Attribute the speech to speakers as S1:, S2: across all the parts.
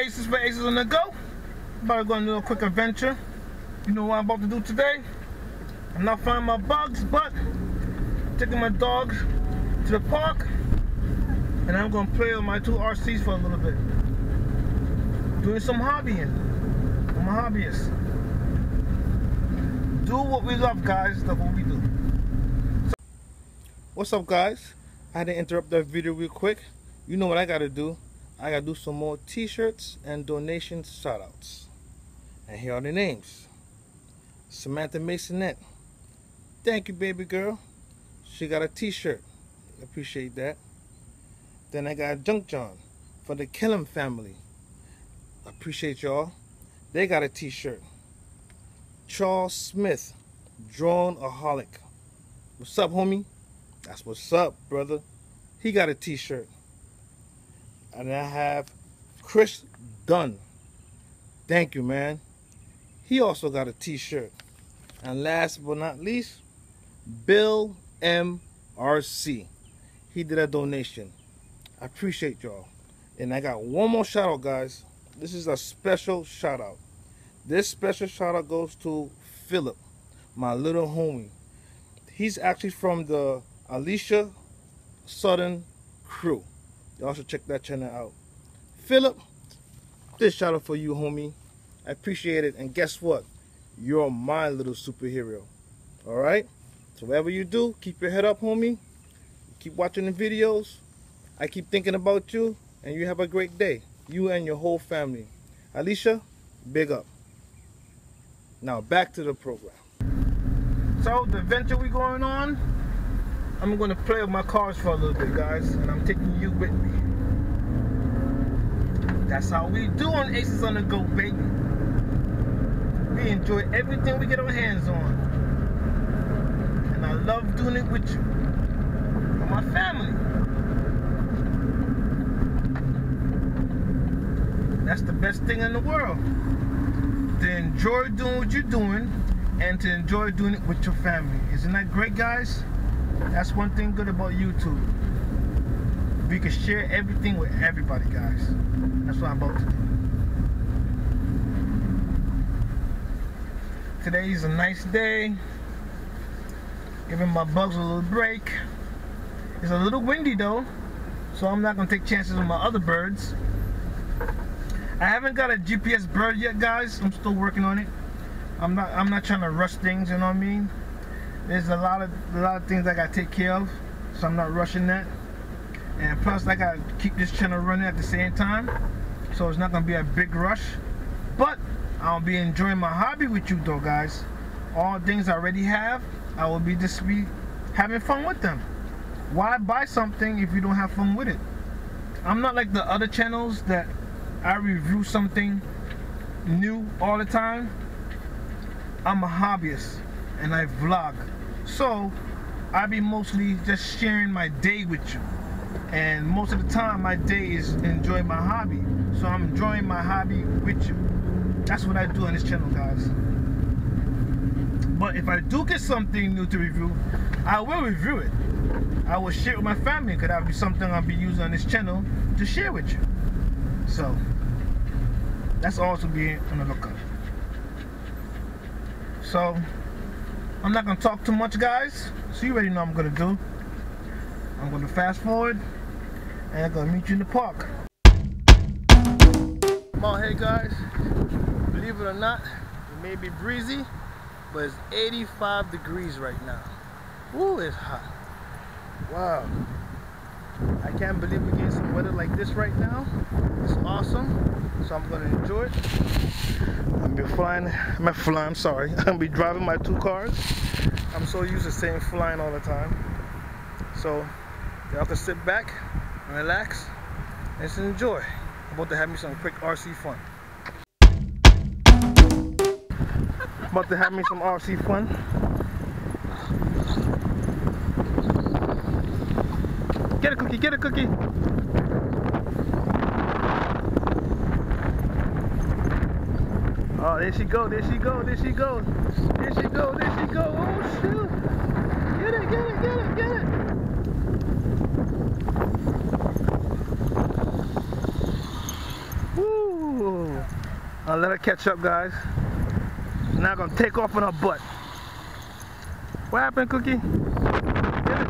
S1: Aces for Aces on the Go. About to go on a little quick adventure. You know what I'm about to do today? I'm not finding my bugs, but taking my dog to the park, and I'm gonna play with my two RCs for a little bit. Doing some hobbying. I'm a hobbyist. Do what we love, guys. That's what we do. So, what's up, guys? I had to interrupt that video real quick. You know what I gotta do. I gotta do some more t-shirts and donation shout-outs. And here are the names. Samantha Masonette. Thank you, baby girl. She got a t-shirt. Appreciate that. Then I got Junk John for the Killam family. Appreciate y'all. They got a t-shirt. Charles Smith, Drone-aholic. What's up, homie? That's what's up, brother. He got a t-shirt. And I have Chris Dunn. Thank you, man. He also got a t-shirt. And last but not least, Bill MRC. He did a donation. I appreciate y'all. And I got one more shout out, guys. This is a special shout out. This special shout out goes to Philip, my little homie. He's actually from the Alicia Southern crew. Y'all should check that channel out. Philip, this shout out for you, homie. I appreciate it. And guess what? You're my little superhero. Alright? So whatever you do, keep your head up, homie. Keep watching the videos. I keep thinking about you. And you have a great day. You and your whole family. Alicia, big up. Now back to the program. So the adventure we going on, I'm going to play with my cars for a little bit, guys. And I'm taking you with me. That's how we do on Aces on the Go, baby. We enjoy everything we get our hands on. And I love doing it with you. For my family. That's the best thing in the world. To enjoy doing what you're doing and to enjoy doing it with your family. Isn't that great, guys? That's one thing good about YouTube. We can share everything with everybody, guys. That's what I'm about to do. Today's a nice day. Giving my bugs a little break. It's a little windy though, so I'm not gonna take chances with my other birds. I haven't got a GPS bird yet, guys. I'm still working on it. I'm not trying to rush things, you know what I mean? There's a lot of things I gotta take care of, so I'm not rushing that. And plus, I gotta keep this channel running at the same time, so it's not gonna be a big rush. But I'll be enjoying my hobby with you, though, guys. All things I already have, I will be having fun with them. Why buy something if you don't have fun with it? I'm not like the other channels that I review something new all the time. I'm a hobbyist and I vlog, so I be mostly just sharing my day with you, and most of the time my day is enjoying my hobby, so I'm enjoying my hobby with you. That's what I do on this channel, guys. But if I do get something new to review, I will review it. I will share it with my family, because that will be something I'll be using on this channel to share with you. So that's also be on the lookout. So I'm not gonna talk too much, guys. So you already know what I'm gonna do. I'm gonna fast forward and I'm gonna meet you in the park. Come on, hey guys. Believe it or not, it may be breezy, but it's 85 degrees right now. Ooh, it's hot. Wow. I can't believe we're getting some weather like this right now. It's awesome. So I'm gonna enjoy it. I'm gonna be driving my two cars. I'm so used to saying flying all the time. So y'all can sit back and relax and just enjoy. I'm about to have me some quick RC fun. About to have me some RC fun. Get a cookie, get a cookie. Oh, there she go, there she go, there she go. There she go, there she go. Oh shoot. Get it, get it, get it, get it. Woo. Woo! I'll let her catch up, guys. Now I'm gonna take off on her butt. What happened, Cookie? Get it.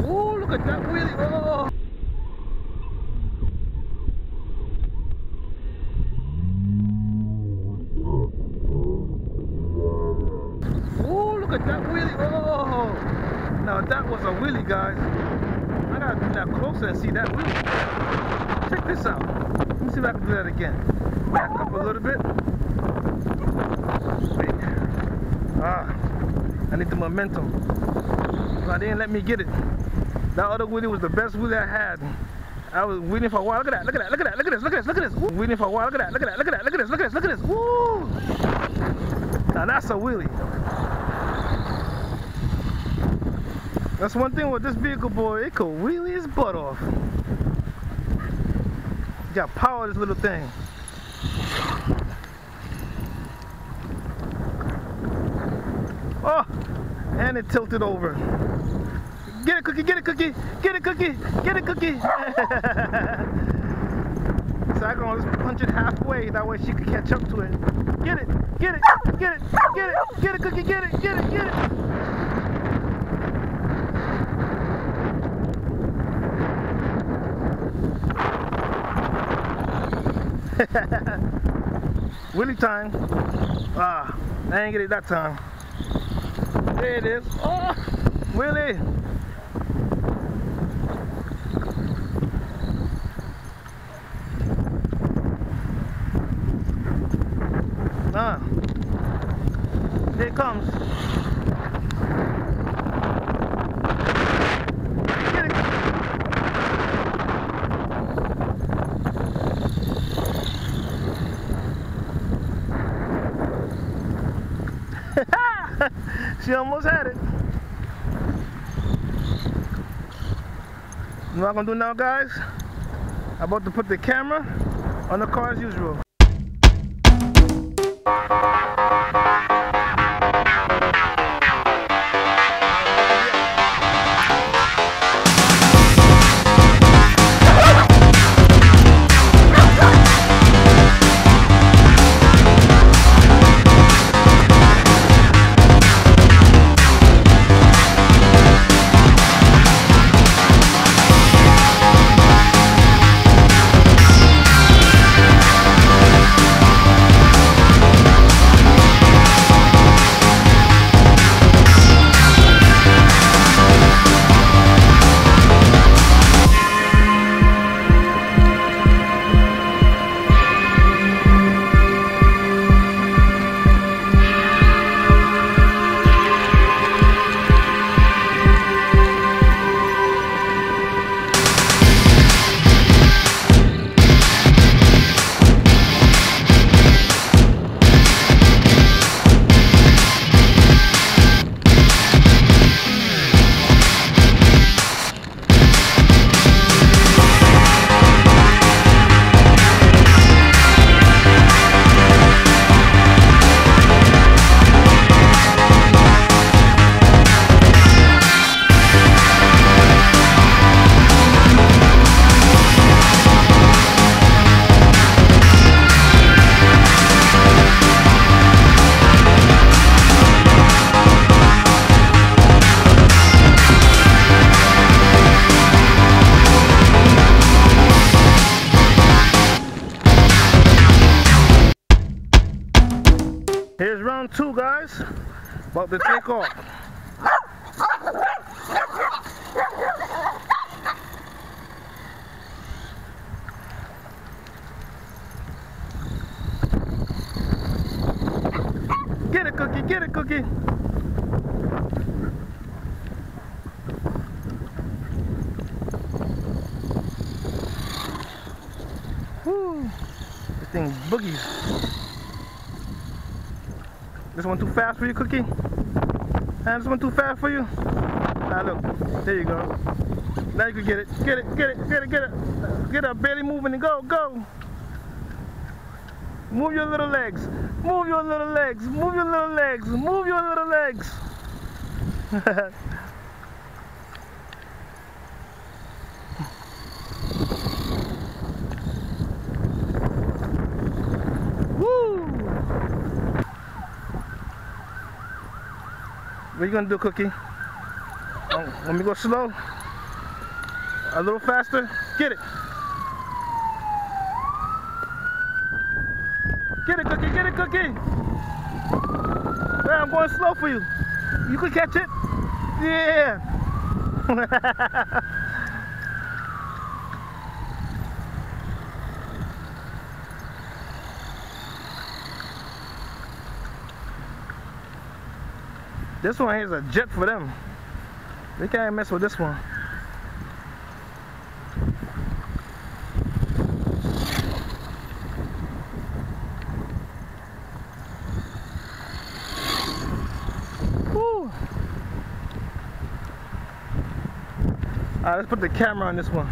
S1: Ooh, look at that wheelie. Oh! Ooh, look at that wheelie. Oh! Now that was a wheelie, guys. I gotta do that closer and see that wheelie. Check this out. Let me see if I can do that again. Back up a little bit. Wait. I need the momentum. But they didn't let me get it. That other wheelie was the best wheelie I had. I was waiting for a while. Look at that, look at that, look at that, look at this, look at this, look at this. Ooh, waiting for a while. Look at that, look at that, look at that, look at this, look at this, look at this. Woo! Now that's a wheelie. That's one thing with this vehicle, boy. It could wheelie his butt off. You got power, this little thing. Oh, and it tilted over. Get it, Cookie, get it, Cookie, get it, Cookie, get it, Cookie. So I'm gonna just punch it halfway, that way she could catch up to it. Get it, get it, get it, get it, get it, Cookie, get it, get it, get it. Wheelie time. Ah, I ain't get it that time. There it is. Oh, wheelie. Here it comes. Get it. She almost had it. You know what I'm gonna do now, guys? I'm about to put the camera on the car as usual. Here's round two, guys. About to take off. Get it, Cookie, get it, Cookie. Woo. This thing boogies. This one too fast for you, Cookie? And this one too fast for you? Now look, there you go. Now you can get it. Get it, get it, get it, get it. Get up, barely moving and go, go. Move your little legs. Move your little legs. Move your little legs. Move your little legs. What you gonna do, Cookie? Let me go slow. A little faster. Get it. Get it, Cookie. Get it, Cookie. Yeah, I'm going slow for you. You can catch it. Yeah. This one here's a jet for them. They can't mess with this one. Woo. Alright, let's put the camera on this one.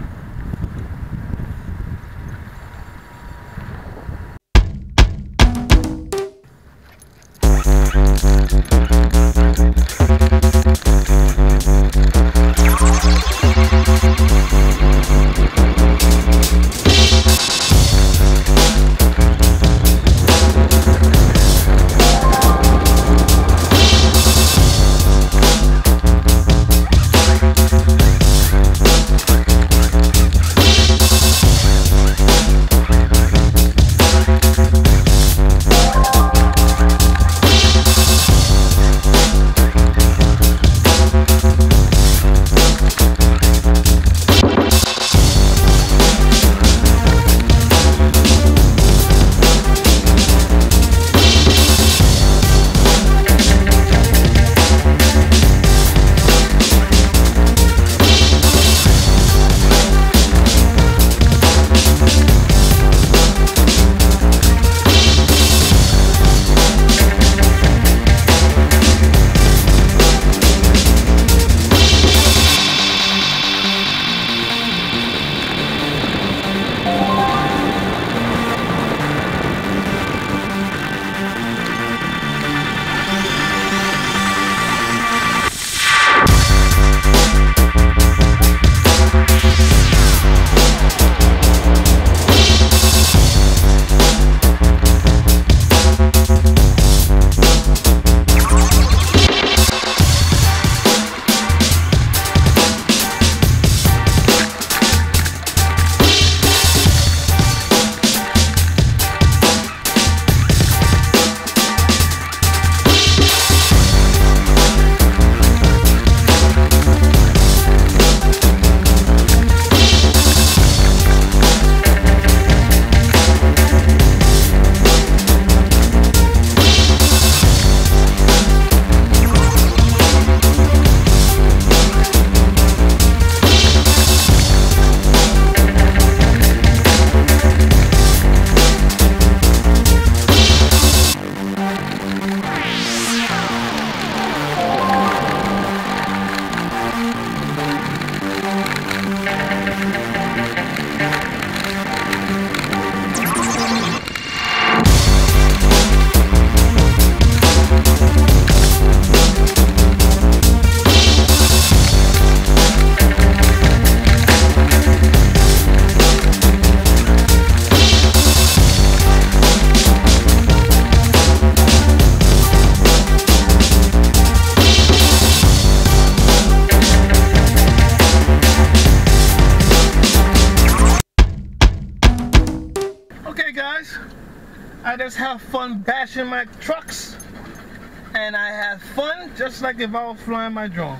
S1: I just have fun bashing my trucks, and I had fun just like if I was flying my drone.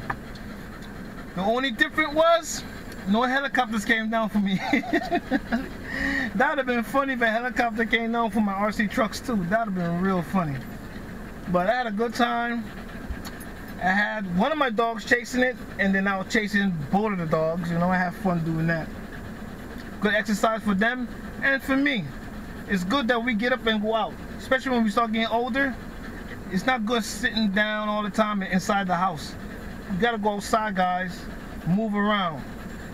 S1: The only difference was no helicopters came down for me. That would have been funny if a helicopter came down for my RC trucks too. That would have been real funny. But I had a good time. I had one of my dogs chasing it, and then I was chasing both of the dogs. You know, I had fun doing that. Good exercise for them and for me. It's good that we get up and go out, especially when we start getting older. It's not good sitting down all the time inside the house. You gotta go outside, guys. Move around.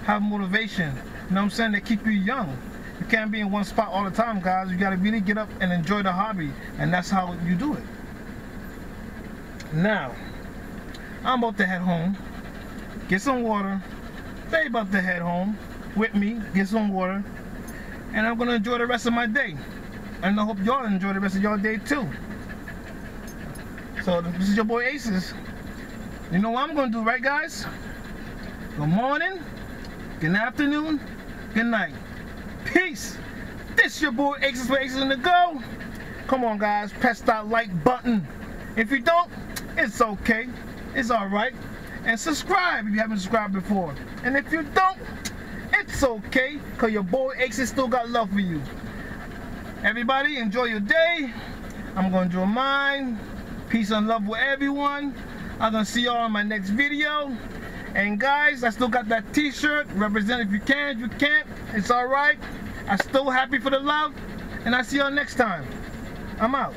S1: Have motivation. You know what I'm saying? They keep you young. You can't be in one spot all the time, guys. You gotta really get up and enjoy the hobby, and that's how you do it. Now, I'm about to head home, get some water. They about to head home with me, get some water, and I'm gonna enjoy the rest of my day. And I hope y'all enjoy the rest of your day too. So this is your boy Aces. You know what I'm gonna do, right, guys? Good morning, good afternoon, good night. Peace. This your boy Aces for Aces in the Go. Come on, guys, press that like button. If you don't, it's okay. It's alright. And subscribe if you haven't subscribed before. And if you don't, it's okay, because your boy Aces still got love for you. Everybody, enjoy your day. I'm going to enjoy mine. Peace and love with everyone. I'm going to see y'all in my next video. And guys, I still got that t-shirt. Represent if you can, if you can't. It's alright. I'm still happy for the love. And I'll see y'all next time. I'm out.